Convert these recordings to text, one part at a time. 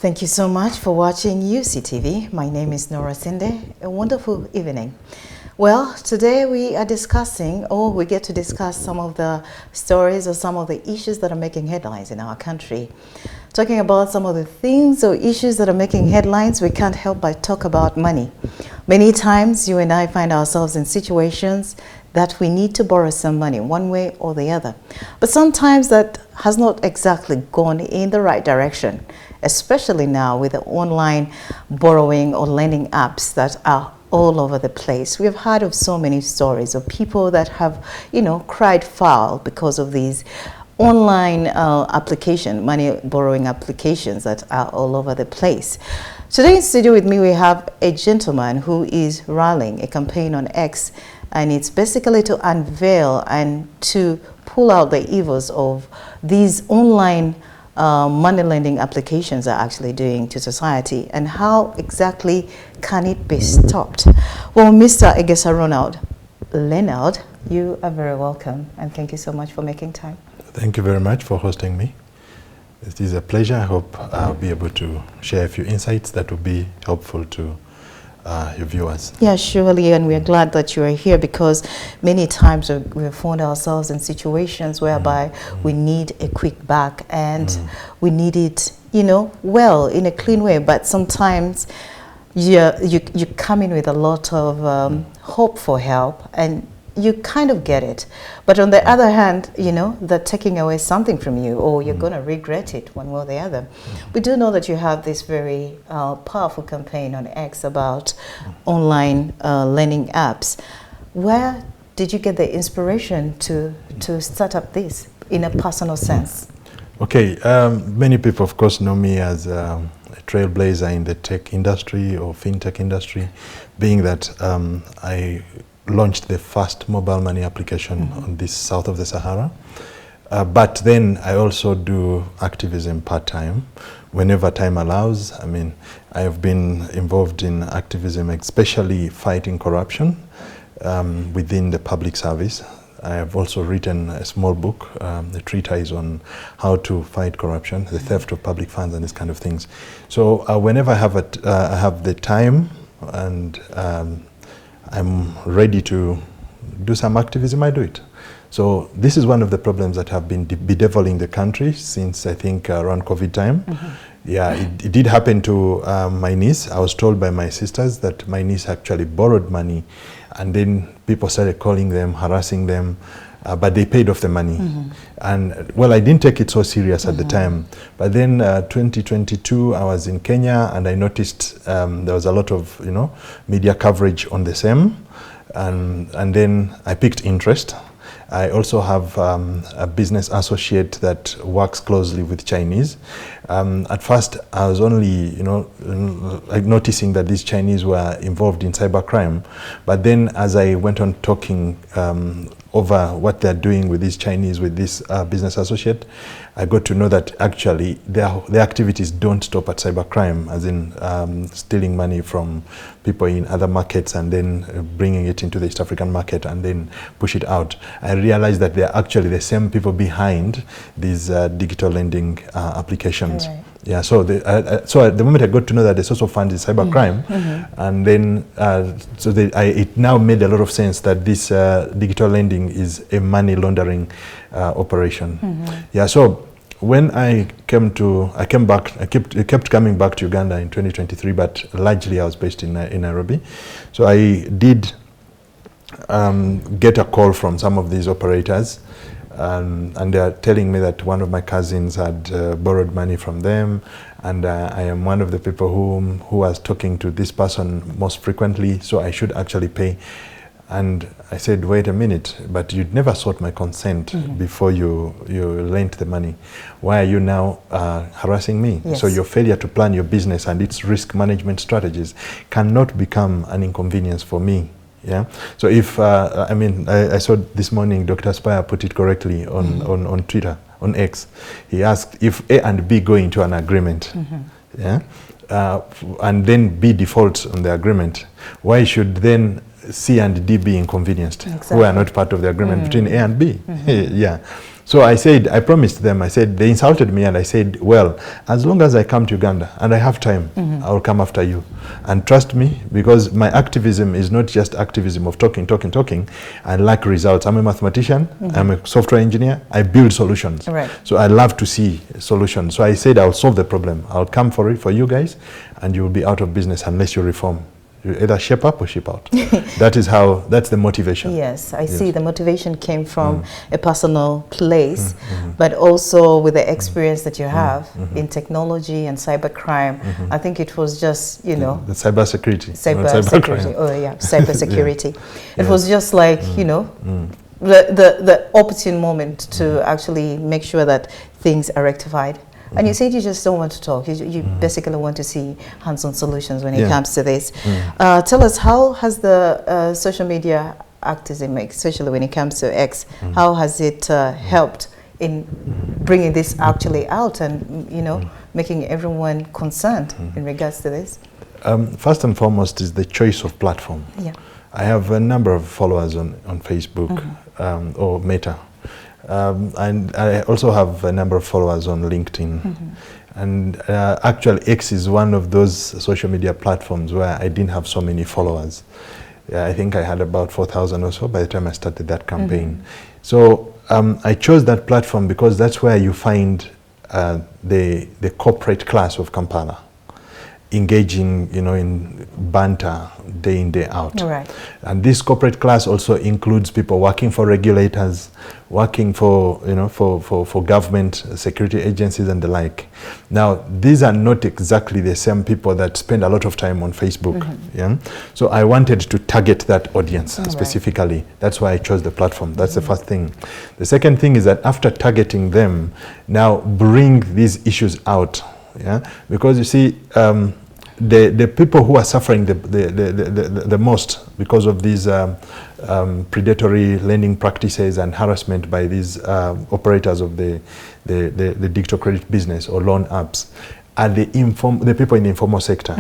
Thank you so much for watching Uctv. My name is Nora Sinde. A wonderful evening. Well, today we are discussing, or we get to discuss some of the stories or some of the issues that are making headlines in our country. Talking about some of the things or issues that are making headlines, we can't help but talk about money. Many times you and I find ourselves in situations that we need to borrow some money one way or the other. But sometimes that has not exactly gone in the right direction, especially now with the online borrowing or lending apps that are all over the place. We have heard of so many stories of people that have, cried foul because of these online money borrowing applications that are all over the place. Today in studio with me, we have a gentleman who is rallying a campaign on X, and it's basically to unveil and to pull out the evils of these online money lending applications are actually doing to society, and how exactly can it be stopped? Well, Mr. Egesa Leonard, you are very welcome, and thank you so much for making time. Thank you very much for hosting me. It is a pleasure. I hope I'll be able to share a few insights that will be helpful to your viewers. Yeah, surely, and we're glad that you are here, because many times we found ourselves in situations whereby we need a quick buck, and we need it, well, in a clean way, but sometimes you come in with a lot of hope for help, and you kind of get it. But on the other hand, they're taking away something from you, or you're going to regret it one way or the other. We do know that you have this very powerful campaign on X about online lending apps. Where did you get the inspiration to start up this in a personal sense? Okay, many people, of course, know me as a trailblazer in the tech industry or fintech industry, being that I launched the first mobile money application on this south of the Sahara. But then I also do activism part-time whenever time allows. I mean, I have been involved in activism, especially fighting corruption within the public service. I have also written a small book, a treatise on how to fight corruption, the theft of public funds and these kind of things. So whenever I have the time and I'm ready to do some activism, I do it. So this is one of the problems that have been bedeviling the country since, I think, around COVID time. Yeah, it did happen to my niece. I was told by my sisters that my niece actually borrowed money, and then people started calling them, harassing them, but they paid off the money. And well, I didn't take it so serious at the time. But then 2022, I was in Kenya, and I noticed there was a lot of media coverage on the same, and then I picked interest. I also have a business associate that works closely with Chinese. At first, I was only, like noticing that these Chinese were involved in cybercrime. But then, as I went on talking over what they're doing with these Chinese, with this business associate, I got to know that actually their activities don't stop at cybercrime, as in stealing money from people in other markets and then bringing it into the East African market and then push it out. I realized that they're actually the same people behind these digital lending applications. Right. Yeah, so so at the moment I got to know that the source of funds is cybercrime, and then it now made a lot of sense that this digital lending is a money laundering operation. Yeah, so when I kept coming back to Uganda in 2023, but largely I was based in Nairobi. So I did get a call from some of these operators, and they are telling me that one of my cousins had borrowed money from them, and I am one of the people who was talking to this person most frequently, so I should actually pay. And I said, wait a minute, but you'd never sought my consent before you lent the money. Why are you now harassing me? Yes. So your failure to plan your business and its risk management strategies cannot become an inconvenience for me. Yeah. So if I saw this morning Dr. Spire put it correctly on Twitter, on X. He asked if A and B go into an agreement, yeah, and then B defaults on the agreement, why should then C and D be inconvenienced, who are not part of the agreement between A and B? Yeah. So I said, I promised them, I said, they insulted me, and I said, well, as long as I come to Uganda and I have time, I will come after you. And trust me, because my activism is not just activism of talking. I like results. I'm a mathematician, I'm a software engineer, I build solutions. Right. So I love to see solutions. So I said, I'll solve the problem. I'll come for it for you guys, and you will be out of business unless you reform. You either shape up or shape out. That's the motivation. Yes, I see the motivation came from a personal place, but also with the experience that you have in technology and cybercrime. I think it was just, you know, the cybersecurity. Cybersecurity. Oh yeah, cybersecurity. It was just like, you know, the opportune moment to actually make sure that things are rectified. And you said you just don't want to talk. You basically want to see hands-on solutions when it comes to this. Tell us, how has the social media activism, especially when it comes to X, how has it helped in bringing this actually out and, you know, making everyone concerned in regards to this? First and foremost is the choice of platform. Yeah. I have a number of followers on Facebook or Meta. And I also have a number of followers on LinkedIn. And actually X is one of those social media platforms where I didn't have so many followers. I think I had about 4,000 or so by the time I started that campaign. So I chose that platform because that's where you find the corporate class of Kampala engaging, you know, in banter day in, day out. Right. And this corporate class also includes people working for regulators, working for, you know, for government security agencies and the like. Now, these are not exactly the same people that spend a lot of time on Facebook. Yeah. So I wanted to target that audience specifically. That's why I chose the platform. That's the first thing. The second thing is that after targeting them, now bring these issues out. Yeah, because you see, the people who are suffering the most because of these predatory lending practices and harassment by these operators of the digital credit business or loan apps are the people in the informal sector.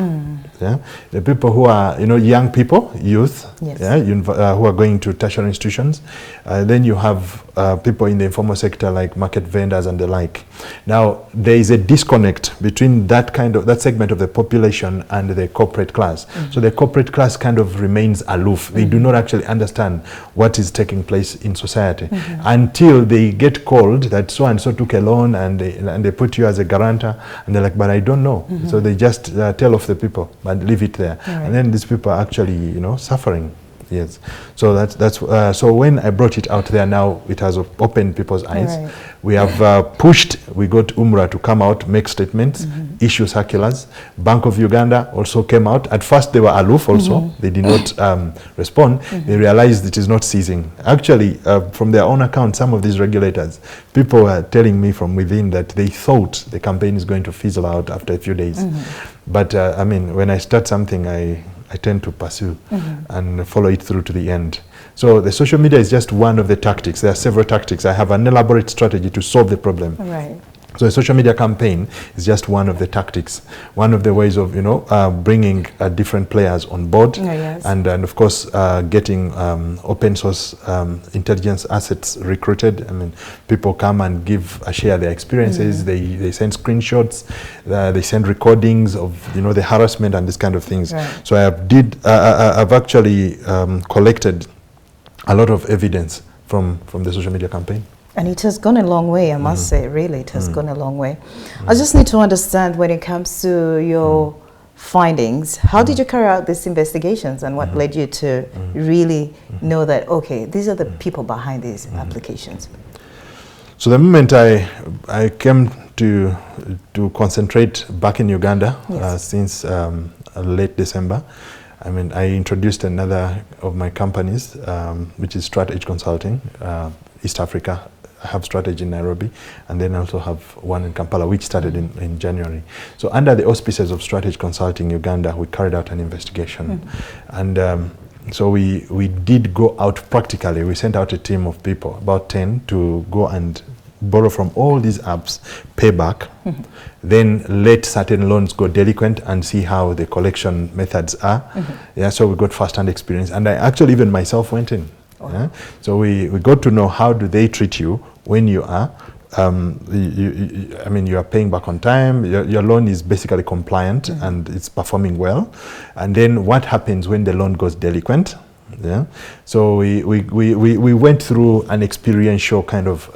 Yeah, the people who are, you know, young people, youth, who are going to tertiary institutions. Then you have people in the informal sector like market vendors and the like. Now there is a disconnect between that segment of the population and the corporate class. So the corporate class kind of remains aloof. They do not actually understand what is taking place in society until they get called that so and so took a loan, and they put you as a guarantor, and they're like, but I don't know. So they just tell off the people and leave it there. And then these people are actually, you know, suffering. Yes. So that's so when I brought it out there, now it has opened people's eyes. We have pushed. We got UMRA to come out, make statements, issue circulars. Bank of Uganda also came out. At first they were aloof also. They did not respond. They realized it is not ceasing. Actually, from their own account, some of these regulators, people were telling me from within that they thought the campaign is going to fizzle out after a few days. But I mean, when I start something, I tend to pursue and follow it through to the end. So the social media is just one of the tactics. There are several tactics. I have an elaborate strategy to solve the problem. Right. So a social media campaign is just one of the tactics, one of the ways of, you know, bringing different players on board, and of course getting open source intelligence assets recruited. I mean, people come and share their experiences. They send screenshots, they send recordings of, you know, the harassment and this kind of things. So I've actually collected a lot of evidence from the social media campaign. And it has gone a long way, I must say, really, it has gone a long way. I just need to understand, when it comes to your findings, how did you carry out these investigations, and what led you to really know that, okay, these are the people behind these applications? So the moment I came to concentrate back in Uganda since late December, I mean, I introduced another of my companies, which is Strategy Consulting, East Africa. I have strategy in Nairobi, and then I also have one in Kampala, which started in January. So under the auspices of Strategy Consulting Uganda, we carried out an investigation. And so we did go out practically. We sent out a team of people, about 10, to go and borrow from all these apps, pay back, then let certain loans go delinquent and see how the collection methods are. Yeah, so we got first-hand experience. And I actually, even myself, went in. Yeah? So we got to know how do they treat you when you are I mean, you are paying back on time, your loan is basically compliant and it's performing well. And then what happens when the loan goes delinquent? Yeah. So we went through an experiential kind of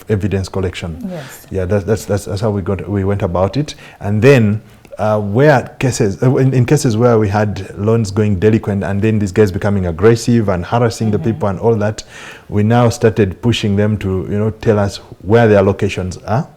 evidence collection. Yes. Yeah, that's how we went about it. And then where cases, in cases where we had loans going delinquent and then these guys becoming aggressive and harassing the people and all that, we now started pushing them to, tell us where their locations are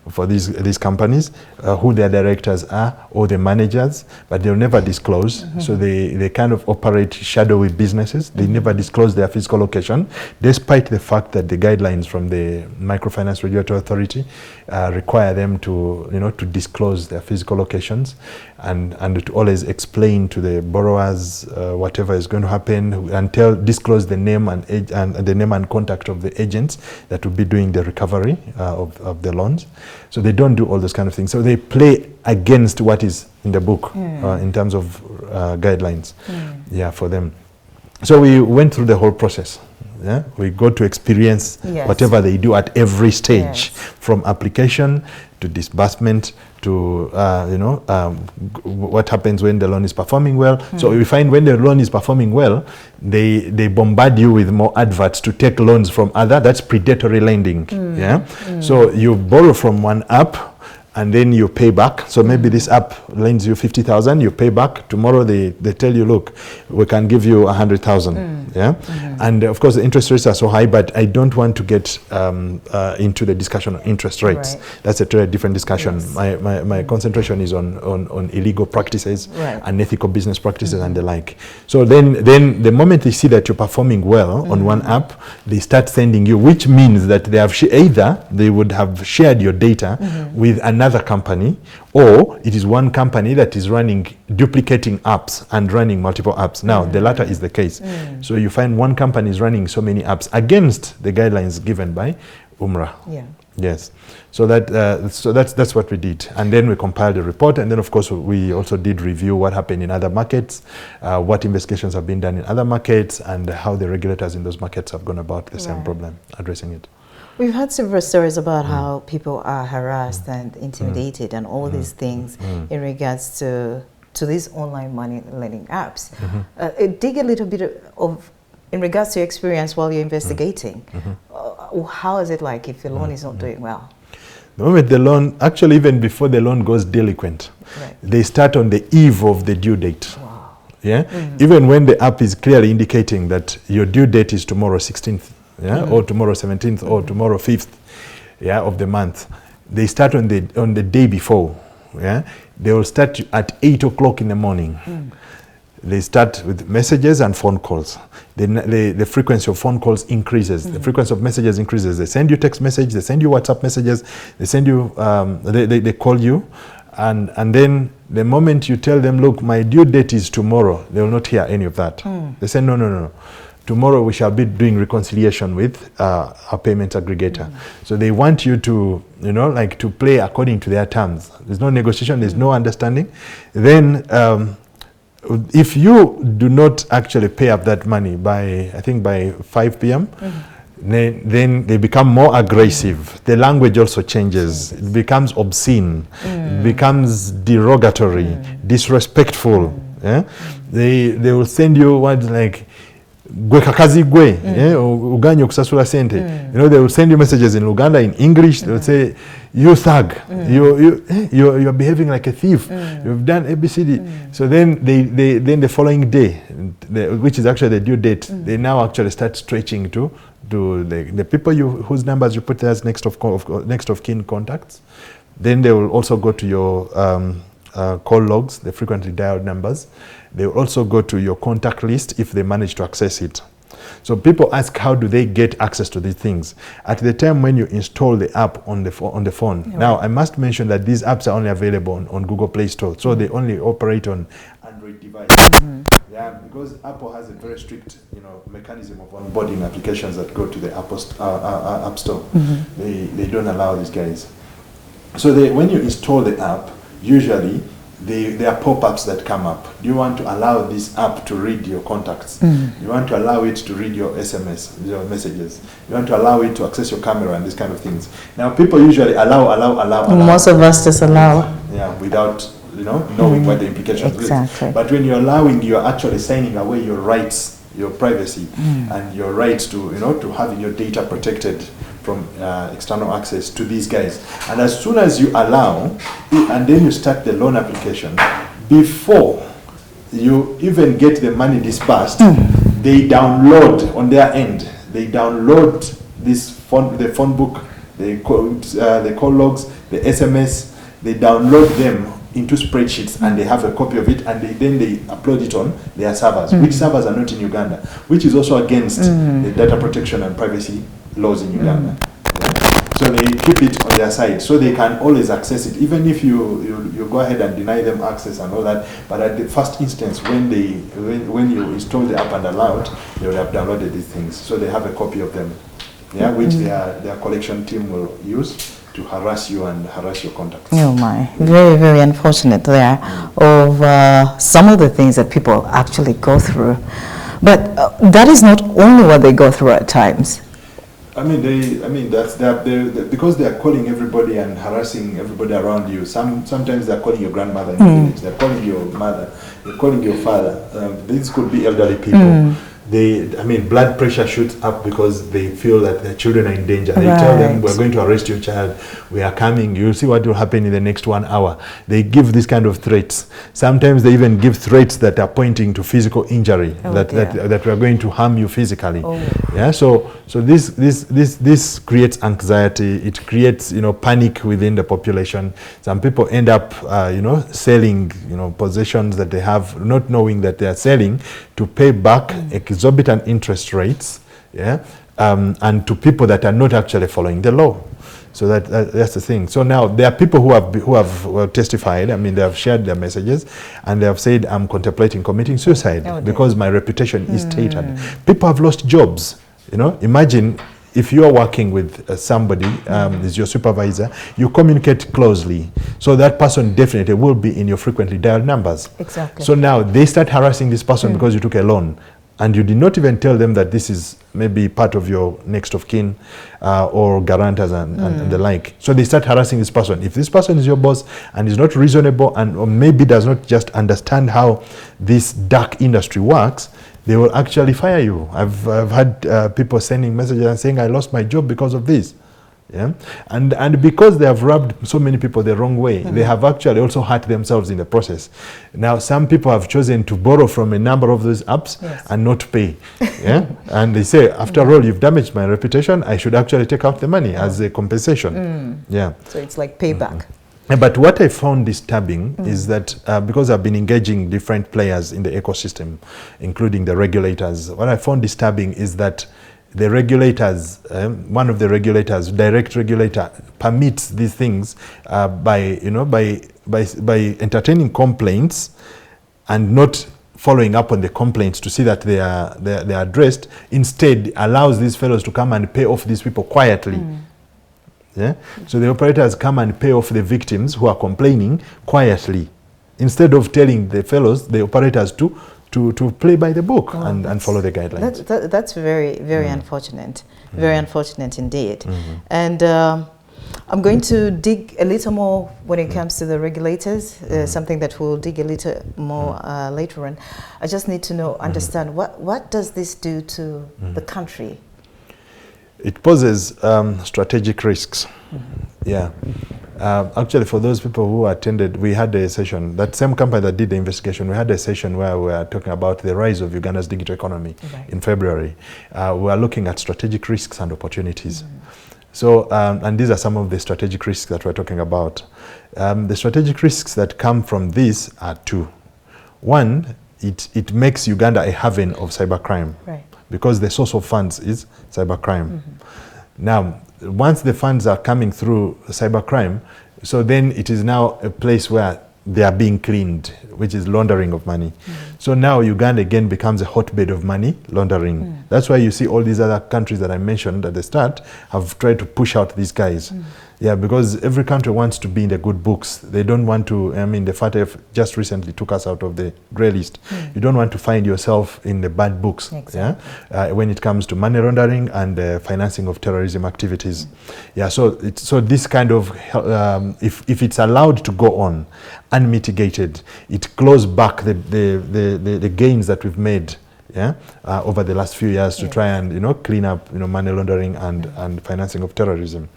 for these companies, who their directors are or the managers, but they'll never disclose. So they kind of operate shadowy businesses. They never disclose their physical location, despite the fact that the guidelines from the Microfinance Regulatory Authority require them to, to disclose their physical locations and to always explain to the borrowers whatever is going to happen and disclose the name and the name and contact of the agents that will be doing the recovery of the loans. So they don't do all those kind of things. So they play against what is in the book in terms of guidelines, for them. So we went through the whole process. Yeah, we got to experience whatever they do at every stage, from application to disbursement to what happens when the loan is performing well. So we find when the loan is performing well, they bombard you with more adverts to take loans from other. That's predatory lending. So you borrow from one app and then you pay back. So maybe this app lends you 50,000, you pay back. Tomorrow they tell you, look, we can give you 100,000. And of course the interest rates are so high, but I don't want to get into the discussion on interest rates. That's a totally different discussion. My concentration is on illegal practices, unethical business practices and the like. So then the moment they see that you're performing well on one app, they start sending you, which means that they have either they would have shared your data with another company, or it is one company that is duplicating apps and running multiple apps. Now the latter is the case. So you find one company is running so many apps against the guidelines given by UMRA. Yes. So that's what we did, and then we compiled a report, and then of course we also did review what happened in other markets, what investigations have been done in other markets, and how the regulators in those markets have gone about the same problem, addressing it. We've had several stories about how people are harassed and intimidated and all these things in regards to these online money lending apps. Dig a little bit in regards to your experience while you're investigating. How is it like if the loan is not doing well? The moment the loan, actually even before the loan goes delinquent, they start on the eve of the due date. Even when the app is clearly indicating that your due date is tomorrow 16th, or tomorrow 17th, or tomorrow 5th, of the month. They start on the day before. They will start at 8 o'clock in the morning. They start with messages and phone calls. The frequency of phone calls increases. The frequency of messages increases. They send you text message. They send you WhatsApp messages. They send you. They call you, and then the moment you tell them, look, my due date is tomorrow, they will not hear any of that. They say, no. Tomorrow we shall be doing reconciliation with our payment aggregator. So they want you to, to play according to their terms. There's no negotiation, there's no understanding. Then if you do not actually pay up that money by 5 p.m., then they become more aggressive. The language also changes. It becomes obscene. It becomes derogatory, disrespectful. They will send you words like, gwe kakazi gwe, uganye okusasula sente. They will send you messages in Uganda in English. They will say, you thug, you're behaving like a thief. You've done ABCD. So then then the following day, which is actually the due date, they now actually start stretching to the people whose numbers you put as next of kin contacts. Then they will also go to your call logs, the frequently dialed numbers. They will also go to your contact list if they manage to access it. So people ask, how do they get access to these things? At the time when you install the app on the phone. Now, I must mention that these apps are only available on Google Play Store, so they only operate on Android devices. Because Apple has a very strict, mechanism of onboarding applications that go to the App Store. They don't allow these guys. So when you install the app, usually there are pop-ups that come up. Do you want to allow this app to read your contacts? You want to allow it to read your SMS, your messages? You want to allow it to access your camera and these kind of things? Now, people usually allow. Most of us just allow. Yeah, without knowing what the implications exactly. is. But when you're allowing, you're actually signing away your rights, your privacy, and your right to to having your data protected from external access to these guys. And as soon as you allow, and then you start the loan application, before you even get the money disbursed, they download on their end. They download the phone book, the call logs, the SMS. They download them into spreadsheets, and they have a copy of it, and then they upload it on their servers, which servers are not in Uganda, which is also against the data protection and privacy laws in Uganda. Yeah? So they keep it on their side, so they can always access it, even if you go ahead and deny them access and all that. But at the first instance, when you install the app and allow it, they will have downloaded these things, so they have a copy of them, which their collection team will use to harass you and harass your contacts. Oh my, very, very unfortunate there of some of the things that people actually go through. But that is not only what they go through at times. That's because they are calling everybody and harassing everybody around you. Sometimes they are calling your grandmother in the village. They are calling your mother. They're calling your father. These could be elderly people. Blood pressure shoots up because they feel that their children are in danger. They tell them, we're going to arrest your child. We are coming. You'll see what will happen in the next 1 hour. They give this kind of threats. Sometimes they even give threats that are pointing to physical injury, that we are going to harm you physically. Yeah. So this creates anxiety. It creates panic within the population. Some people end up selling possessions that they have, not knowing that they are selling to pay back exorbitant interest rates, and to people that are not actually following the law. So that's the thing. So now there are people who have testified. They have shared their messages, and they have said, I'm contemplating committing suicide because my reputation is tainted. People have lost jobs. Imagine if you are working with somebody, is your supervisor, you communicate closely. So that person definitely will be in your frequently dialed numbers. Exactly. So now they start harassing this person because you took a loan, and you did not even tell them that this is maybe part of your next of kin or guarantors and the like. So they start harassing this person. If this person is your boss and is not reasonable or maybe does not just understand how this dark industry works, they will actually fire you. I've had people sending messages and saying, I lost my job because of this. Yeah, and because they have rubbed so many people the wrong way, they have actually also hurt themselves in the process. Now, some people have chosen to borrow from a number of those apps and not pay. Yeah, and they say, after all, you've damaged my reputation. I should actually take out the money as a compensation. Yeah. So it's like payback. But what I found disturbing is that because I've been engaging different players in the ecosystem, including the regulators, what I found disturbing is that the regulators, one of the regulators, direct regulator, permits these things by entertaining complaints and not following up on the complaints to see that they are addressed. Instead, allows these fellows to come and pay off these people quietly. Yeah? So the operators come and pay off the victims who are complaining quietly, instead of telling the fellows, the operators, to play by the book and follow the guidelines. That's very, very unfortunate. Very unfortunate indeed. And I'm going to dig a little more when it comes to the regulators, something that we'll dig a little more later on. I just need to understand, what does this do to the country? It poses strategic risks. Yeah. Actually, for those people who attended, we had a session, that same company that did the investigation, we had a session where we were talking about the rise of Uganda's digital economy in February. We are looking at strategic risks and opportunities. So, and these are some of the strategic risks that we're talking about. The strategic risks that come from this are two. One, it makes Uganda a haven of cybercrime. Because the source of funds is cybercrime. Now, once the funds are coming through cybercrime, so then it is now a place where they are being cleaned, which is laundering of money. So now Uganda again becomes a hotbed of money laundering. That's why you see all these other countries that I mentioned at the start have tried to push out these guys. Yeah, because every country wants to be in the good books. They don't want to, I mean, the FATF just recently took us out of the grey list. You don't want to find yourself in the bad books. Exactly. Yeah? When it comes to money laundering and financing of terrorism activities. Yeah, so this kind of, if it's allowed to go on unmitigated, it closes back the gains that we've made, yeah, over the last few years to try and, clean up, money laundering and financing of terrorism.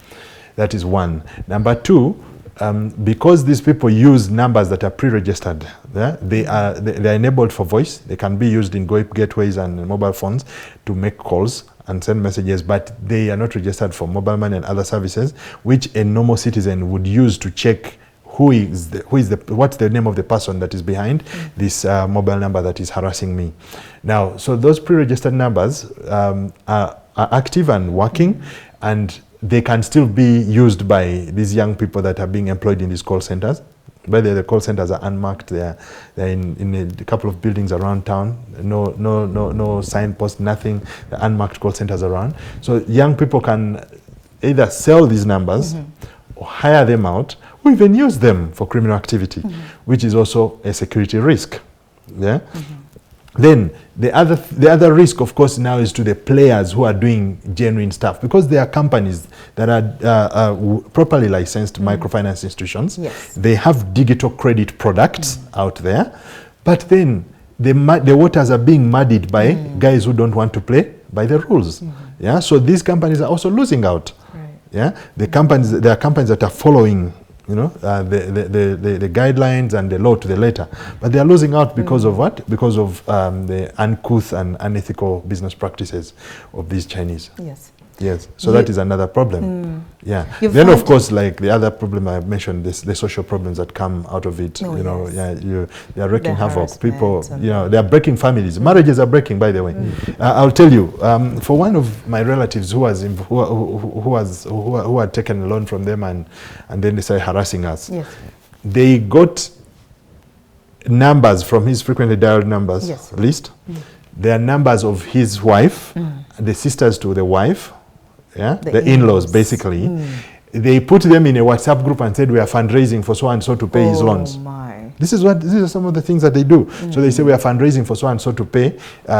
That is one. Number two, because these people use numbers that are pre-registered, yeah, they are enabled for voice. They can be used in gateways and mobile phones to make calls and send messages, but they are not registered for mobile money and other services, which a normal citizen would use to check what's the name of the person that is behind this mobile number that is harassing me. Now, so those pre-registered numbers are active and working, and they can still be used by these young people that are being employed in these call centers. By the call centers are unmarked. They're in a couple of buildings around town. No signpost, nothing. The unmarked call centers around. So young people can either sell these numbers or hire them out, or even use them for criminal activity, which is also a security risk. Yeah. Then the other risk, of course, now is to the players who are doing genuine stuff, because there are companies that are properly licensed microfinance institutions. Yes. They have digital credit products out there, but then the waters are being muddied by guys who don't want to play by the rules. Yeah, so these companies are also losing out. Right. Yeah, there are companies that are following, the guidelines and the law to the letter, but they are losing out because of what? Because of the uncouth and unethical business practices of these Chinese. Yes. Yes, so that is another problem. Yeah. You've Then, of course, like the other problem I mentioned, the social problems that come out of it. They are wreaking havoc. People, they are breaking families. Marriages are breaking, by the way. I'll tell you, for one of my relatives who had taken a loan from them and then they started harassing us. Yes. They got numbers from his frequently dialed numbers list. There are numbers of his wife, the sisters to the wife. Yeah, the in-laws, basically. They put them in a WhatsApp group and said, we are fundraising for so and so to pay his loans. These are some of the things that they do. So they say, we are fundraising for so and so to pay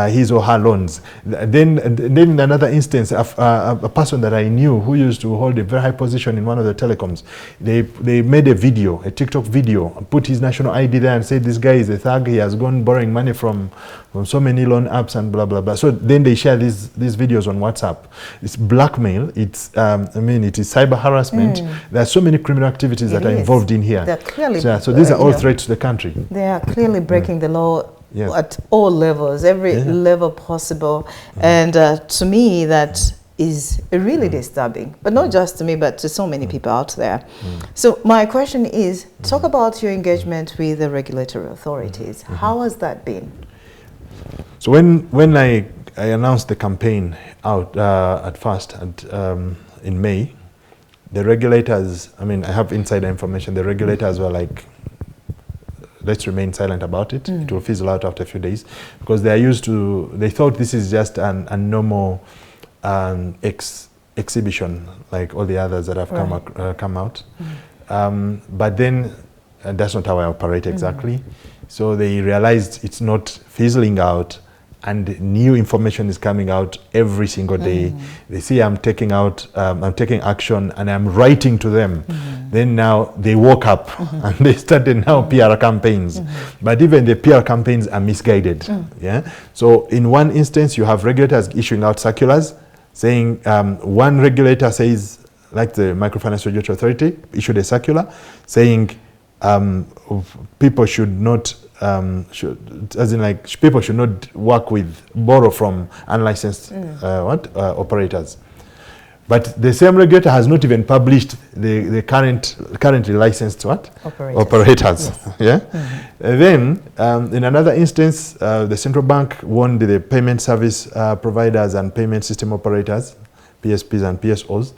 his or her loans. Then in another instance, a person that I knew who used to hold a very high position in one of the telecoms, they made a video, a TikTok video, put his national ID there and said, this guy is a thug. He has gone borrowing money from so many loan apps and blah blah blah. So then they share these videos on WhatsApp. It's blackmail. It's it is cyber harassment. There are so many criminal activities that are involved in here. Clearly, so these are all threats to the country. They are clearly breaking the law at all levels, every level possible. And to me, that is really disturbing. But not just to me, but to so many people out there. So my question is, talk about your engagement with the regulatory authorities. How has that been? So when I announced the campaign out at first in May, the regulators, I have insider information, the regulators were like, let's remain silent about it. It will fizzle out after a few days, because they thought this is just a normal exhibition like all the others that have come out. But then that's not how I operate exactly. So they realized it's not fizzling out, and new information is coming out every single day. They see I'm taking action, and I'm writing to them. Then now they woke up and they started now PR campaigns. But even the PR campaigns are misguided. Yeah. So in one instance, you have regulators issuing out circulars saying, one regulator says, like the Microfinance Regulatory Authority issued a circular saying people should not people should not borrow from unlicensed operators. But the same regulator has not even published the currently licensed operators. Yeah. Then in another instance, the central bank warned the payment service providers and payment system operators, PSPs and PSOs,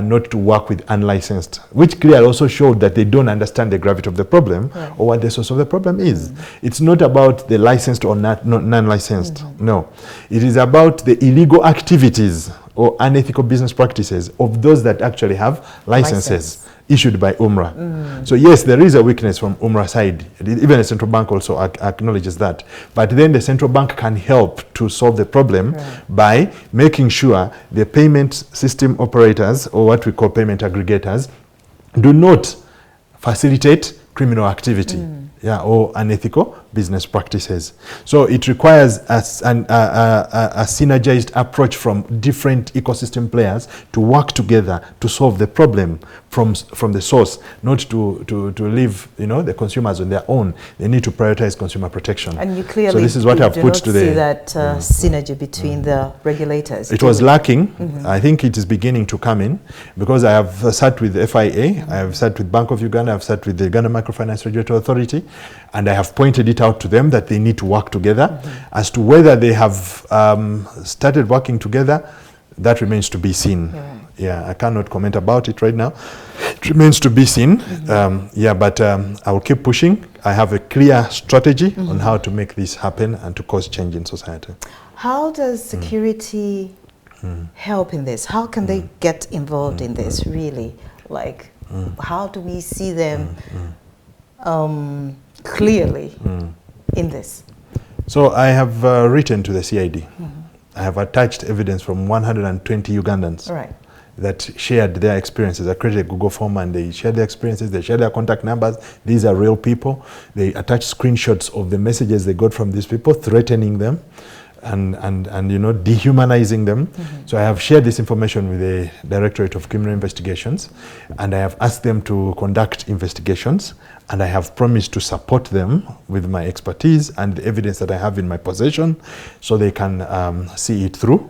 not to work with unlicensed, which clearly also showed that they don't understand the gravity of the problem or what the source of the problem is. It's not about the licensed or non-licensed. No. It is about the illegal activities or unethical business practices of those that actually have licenses issued by UMRA. So yes, there is a weakness from UMRA side. Even the central bank also acknowledges that. But then the central bank can help to solve the problem by making sure the payment system operators, or what we call payment aggregators, do not facilitate criminal activity or unethical business practices. So it requires a synergized approach from different ecosystem players to work together to solve the problem from the source, not to leave the consumers on their own. They need to prioritize consumer protection. And you clearly so this is what I've put to see that synergy between the regulators. It was lacking. I think it is beginning to come in, because I have sat with the FIA, I have sat with Bank of Uganda, I have sat with the Uganda Microfinance Regulatory Authority, and I have pointed it out to them that they need to work together. As to whether they have started working together, that remains to be seen. I cannot comment about it right now. It remains to be seen. But I will keep pushing. I have a clear strategy on how to make this happen and to cause change in society. How does security help in this? How can they get involved in this, really? Like, how do we see them clearly in this? So I have written to the CID. I have attached evidence from 120 Ugandans that shared their experiences. I created a Google form and they shared their experiences, they shared their contact numbers. These are real people. They attached screenshots of the messages they got from these people, threatening them and dehumanizing them. So I have shared this information with the Directorate of Criminal Investigations, and I have asked them to conduct investigations, and I have promised to support them with my expertise and the evidence that I have in my possession, so they can see it through.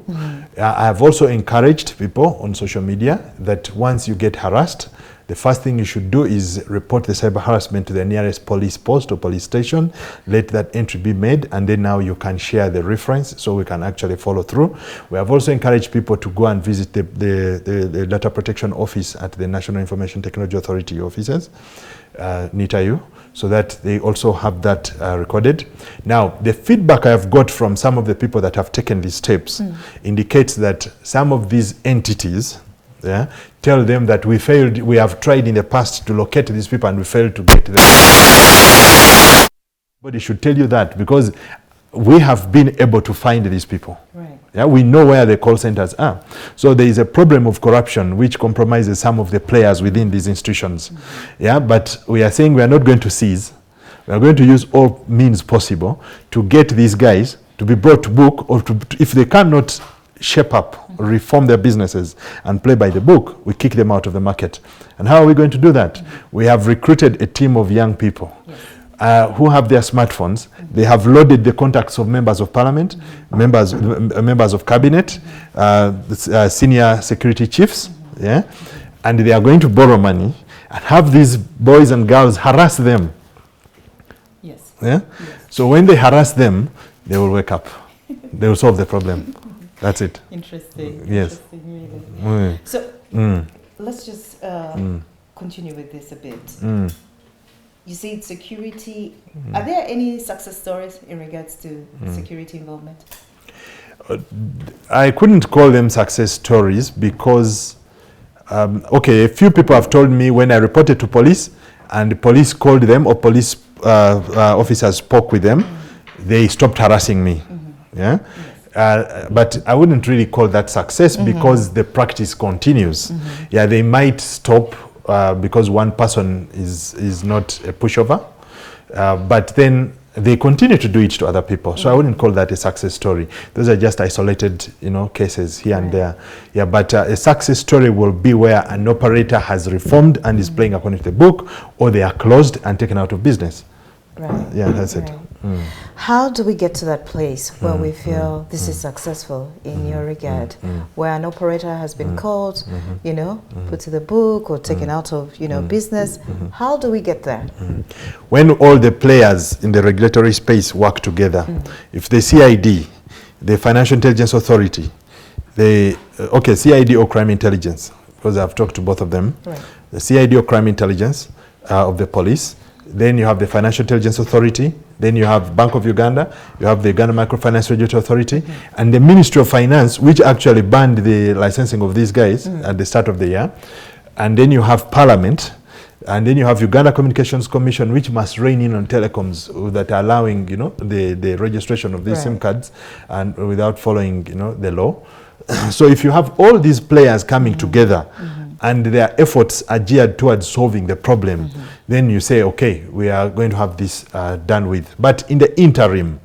I have also encouraged people on social media that once you get harassed, the first thing you should do is report the cyber harassment to the nearest police post or police station. Let that entry be made, and then now you can share the reference so we can actually follow through. We have also encouraged people to go and visit the data protection office at the National Information Technology Authority offices, NITAU, so that they also have that recorded. Now, the feedback I have got from some of the people that have taken these steps indicates that some of these entities tell them that we have tried in the past to locate these people and we failed to get them. But they should tell you that, because we have been able to find these people. We know where the call centers are. So there is a problem of corruption which compromises some of the players within these institutions. But we are saying we are not going to cease. We are going to use all means possible to get these guys to be brought to book, or if they cannot shape up, reform their businesses and play by the book, we kick them out of the market. And how are we going to do that? We have recruited a team of young people who have their smartphones. They have loaded the contacts of members of parliament, members of cabinet, senior security chiefs, and they are going to borrow money and have these boys and girls harass them. So when they harass them, they will wake up. They will solve the problem. That's it. Interesting. Yes. Interesting, really. So let's just continue with this a bit. You see, security. Are there any success stories in regards to security involvement? I couldn't call them success stories because, a few people have told me when I reported to police and the police called them, or police officers spoke with them, they stopped harassing me. But I wouldn't really call that success because the practice continues. They might stop because one person is not a pushover, but then they continue to do it to other people. So I wouldn't call that a success story. Those are just isolated, cases here and there. But a success story will be where an operator has reformed and is playing according to the book, or they are closed and taken out of business. That's it. How do we get to that place where we feel this is successful in your regard, where an operator has been called, put to the book or taken out of, business? How do we get there? When all the players in the regulatory space work together, if the CID, the Financial Intelligence Authority, CID or crime intelligence, because I've talked to both of them, the CID or crime intelligence of the police, then you have the Financial Intelligence Authority, Then you have Bank of Uganda, you have the Uganda Microfinance Regulatory Authority, and the Ministry of Finance, which actually banned the licensing of these guys at the start of the year. And then you have Parliament, and then you have Uganda Communications Commission, which must rein in on telecoms that are allowing, you know, the registration of these SIM cards and without following, you know, the law. So if you have all these players coming together and their efforts are geared towards solving the problem, then you say, okay, we are going to have this done with. But in the interim,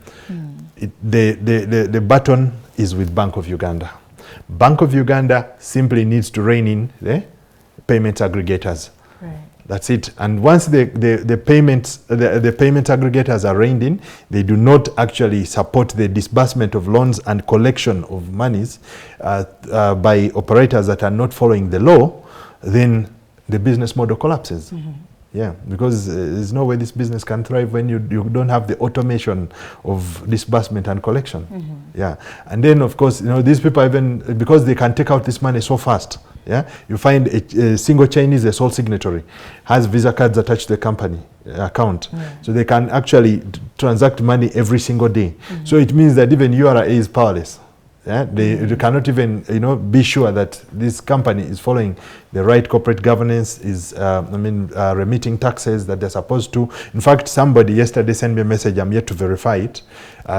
the baton is with Bank of Uganda. Bank of Uganda simply needs to rein in the payment aggregators. Right. That's it. And once the payment aggregators are reined in, they do not actually support the disbursement of loans and collection of monies by operators that are not following the law, then the business model collapses. Yeah, because there's no way this business can thrive when you don't have the automation of disbursement and collection. Yeah, and then of course, you know, these people, even because they can take out this money so fast. Yeah, you find a single Chinese, a sole signatory, has Visa cards attached to the company account, so they can actually transact money every single day. So it means that even URA is powerless. Yeah, they cannot even, you know, be sure that this company is following the right corporate governance, is remitting taxes that they're supposed to. In fact, somebody yesterday sent me a message, I'm yet to verify it,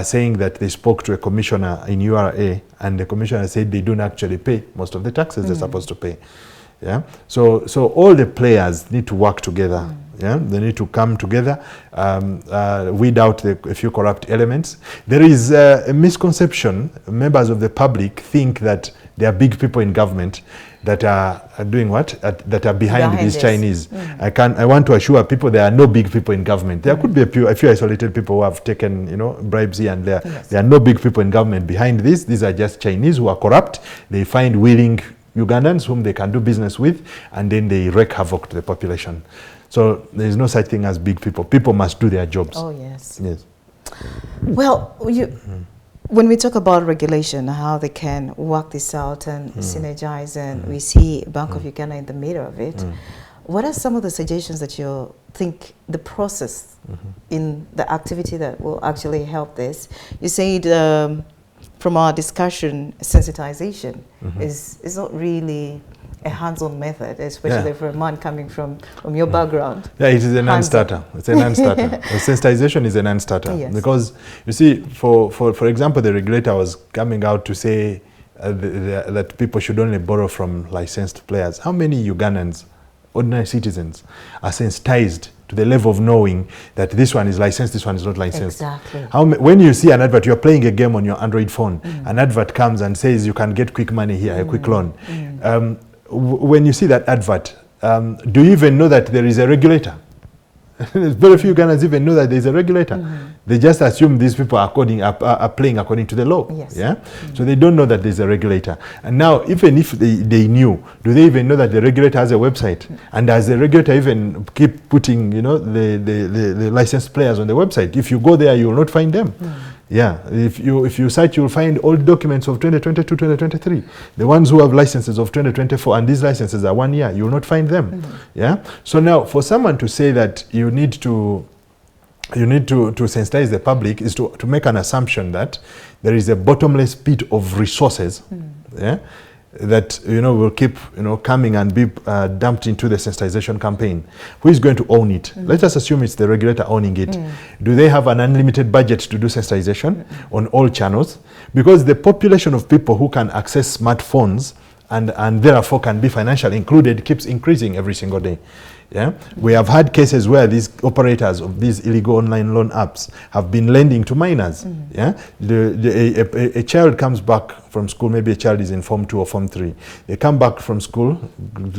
saying that they spoke to a commissioner in URA, and the commissioner said they don't actually pay most of the taxes they're supposed to pay. Yeah, so all the players need to work together. Yeah, they need to come together, weed out a few corrupt elements. There is a misconception. Members of the public think that there are big people in government that are doing what? That are behind these this. Chinese. I want to assure people there are no big people in government. There could be a few isolated people who have taken, you know, bribes here and there. Yes. There are no big people in government behind this. These are just Chinese who are corrupt. They find willing Ugandans whom they can do business with, and then they wreak havoc to the population. So there is no such thing as big people. People must do their jobs. Oh, yes. Yes. Well, when we talk about regulation, how they can work this out and synergize, and we see Bank of Uganda in the middle of it, what are some of the suggestions that you think the process in the activity that will actually help this? You said from our discussion, sensitization is not really a hands-on method, especially for a man coming from your background. Yeah, it is a non-starter. It's a non-starter. Sensitization is a non-starter. Yes. Because, you see, for example, the regulator was coming out to say that people should only borrow from licensed players. How many Ugandans, ordinary citizens, are sensitized to the level of knowing that this one is licensed, this one is not licensed? Exactly. When you see an advert, you're playing a game on your Android phone, an advert comes and says you can get quick money here, a quick loan. When you see that advert, do you even know that there is a regulator? Very few Ugandans even know that there is a regulator. They just assume these people are playing according to the law. Yes. Yeah? So they don't know that there's a regulator. And now, even if they knew, do they even know that the regulator has a website? And does the regulator even keep putting, you know, the licensed players on the website? If you go there, you will not find them. Yeah, if you search, you'll find all documents of 2022, 2023. The ones who have licenses of 2024, and these licenses are 1 year, you will not find them. Yeah. So now, for someone to say that you need to sensitize the public is to make an assumption that there is a bottomless pit of resources. Yeah. That, you know, will keep, you know, coming and be dumped into the sensitization campaign. Who is going to own it? Let us assume it's the regulator owning it. Do they have an unlimited budget to do sensitization on all channels? Because the population of people who can access smartphones and therefore can be financially included keeps increasing every single day. Yeah, we have had cases where these operators of these illegal online loan apps have been lending to minors. Yeah, a child comes back from school, maybe a child is in Form 2 or Form 3. They come back from school,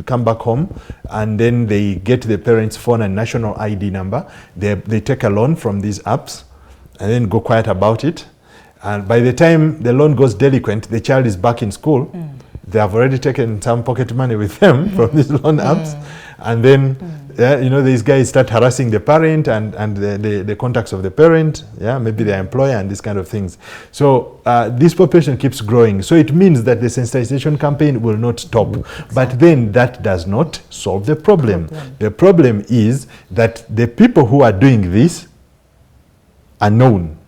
come back home, and then they get the parents' phone and national ID number. They take a loan from these apps and then go quiet about it. And by the time the loan goes delinquent, the child is back in school. They have already taken some pocket money with them from these loan apps. And then, you know, these guys start harassing the parent and the contacts of the parent, yeah, maybe their employer and these kind of things. So this population keeps growing. So it means that the sensitization campaign will not stop. Exactly. But then that does not solve the problem. The problem is that the people who are doing this are known.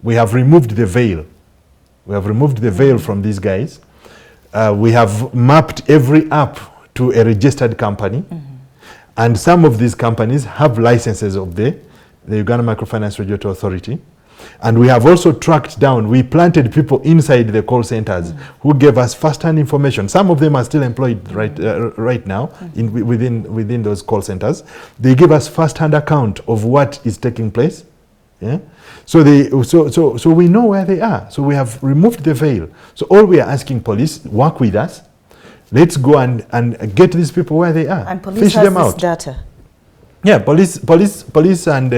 We have removed the veil. We have removed the veil from these guys. We have mapped every app to a registered company. And some of these companies have licenses of the Uganda Microfinance Regulatory Authority. And we have also tracked down, we planted people inside the call centers who gave us first-hand information. Some of them are still employed right now within those call centers. They give us first-hand account of what is taking place. Yeah? So we know where they are. So we have removed the veil. So all we are asking police, work with us. Let's go and get these people where they are. And police fish has them this out. data. Yeah, police and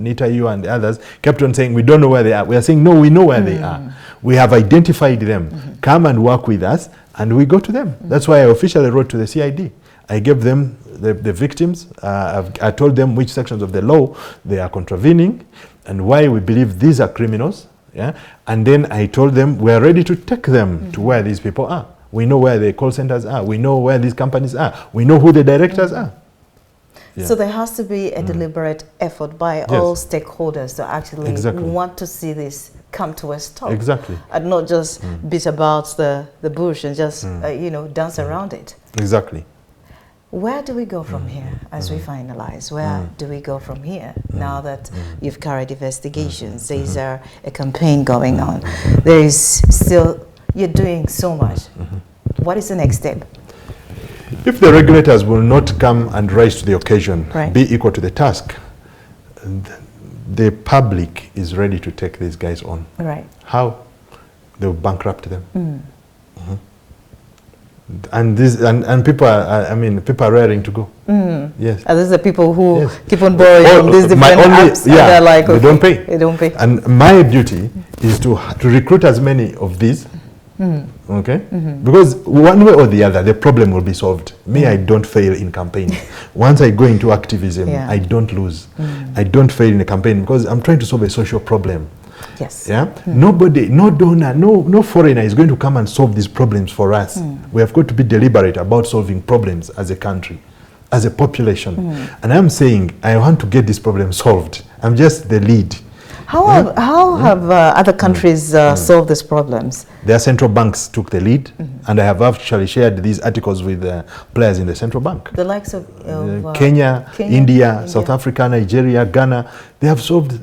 Nita, you and the others kept on saying we don't know where they are. We are saying no, we know where they are. We have identified them. Come and work with us, and we go to them. That's why I officially wrote to the CID. I gave them the victims. I told them which sections of the law they are contravening, and why we believe these are criminals. Yeah, and then I told them we are ready to take them to where these people are. We know where the call centers are. We know where these companies are. We know who the directors are. Yeah. So there has to be a deliberate effort by all stakeholders to actually want to see this come to a stop. Exactly. And not just beat about the bush and just, dance around it. Exactly. Where do we go from here as we finalize? Where do we go from here now that you've carried investigations? There is a campaign going on. There is still, you're doing so much. What is the next step? If the regulators will not come and rise to the occasion, be equal to the task, the public is ready to take these guys on. Right. How? They will bankrupt them. And people are, people are raring to go. Yes. And these are people who keep on borrowing from these different apps, and they're like, okay, they don't pay. They don't pay. And my duty is to recruit as many of these. Okay? Because one way or the other, the problem will be solved. Me, I don't fail in campaigning. Once I go into activism, I don't lose. I don't fail in a campaign because I'm trying to solve a social problem. Yes. Yeah? Nobody, no donor, no foreigner is going to come and solve these problems for us. We have got to be deliberate about solving problems as a country, as a population. And I'm saying I want to get this problem solved. I'm just the lead. How have other countries solved these problems? Their central banks took the lead, and I have actually shared these articles with players in the central bank. The likes of Kenya, India, South Africa, Nigeria, Ghana. They have solved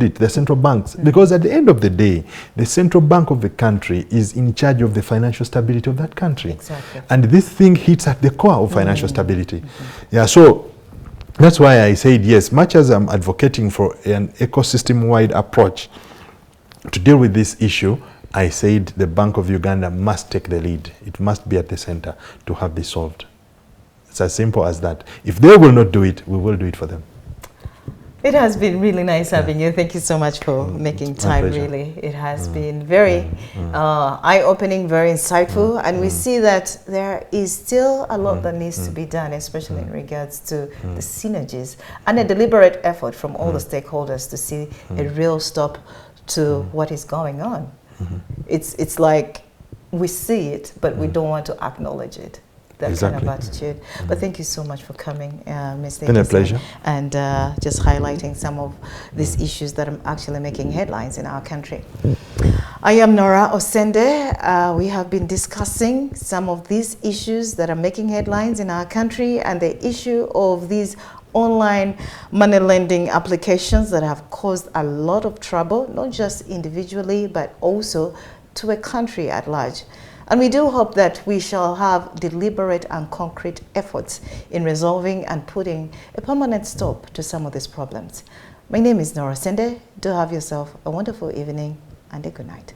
it. The central banks, because at the end of the day, the central bank of the country is in charge of the financial stability of that country. Exactly. And this thing hits at the core of financial stability. Yeah. So. That's why I said yes, much as I'm advocating for an ecosystem-wide approach to deal with this issue, I said the Bank of Uganda must take the lead. It must be at the center to have this solved. It's as simple as that. If they will not do it, we will do it for them. It has been really nice having you. Thank you so much for making time, really. It has been very eye-opening, very insightful, and we see that there is still a lot that needs to be done, especially in regards to the synergies and a deliberate effort from all the stakeholders to see a real stop to what is going on. It's like we see it, but we don't want to acknowledge it. That kind of attitude. But thank you so much for coming, Mr. It's been a pleasure. And just highlighting some of these issues that are actually making headlines in our country. I am Nora Osende. We have been discussing some of these issues that are making headlines in our country and the issue of these online money lending applications that have caused a lot of trouble, not just individually, but also to a country at large. And we do hope that we shall have deliberate and concrete efforts in resolving and putting a permanent stop to some of these problems. My name is Nora Sende. Do have yourself a wonderful evening and a good night.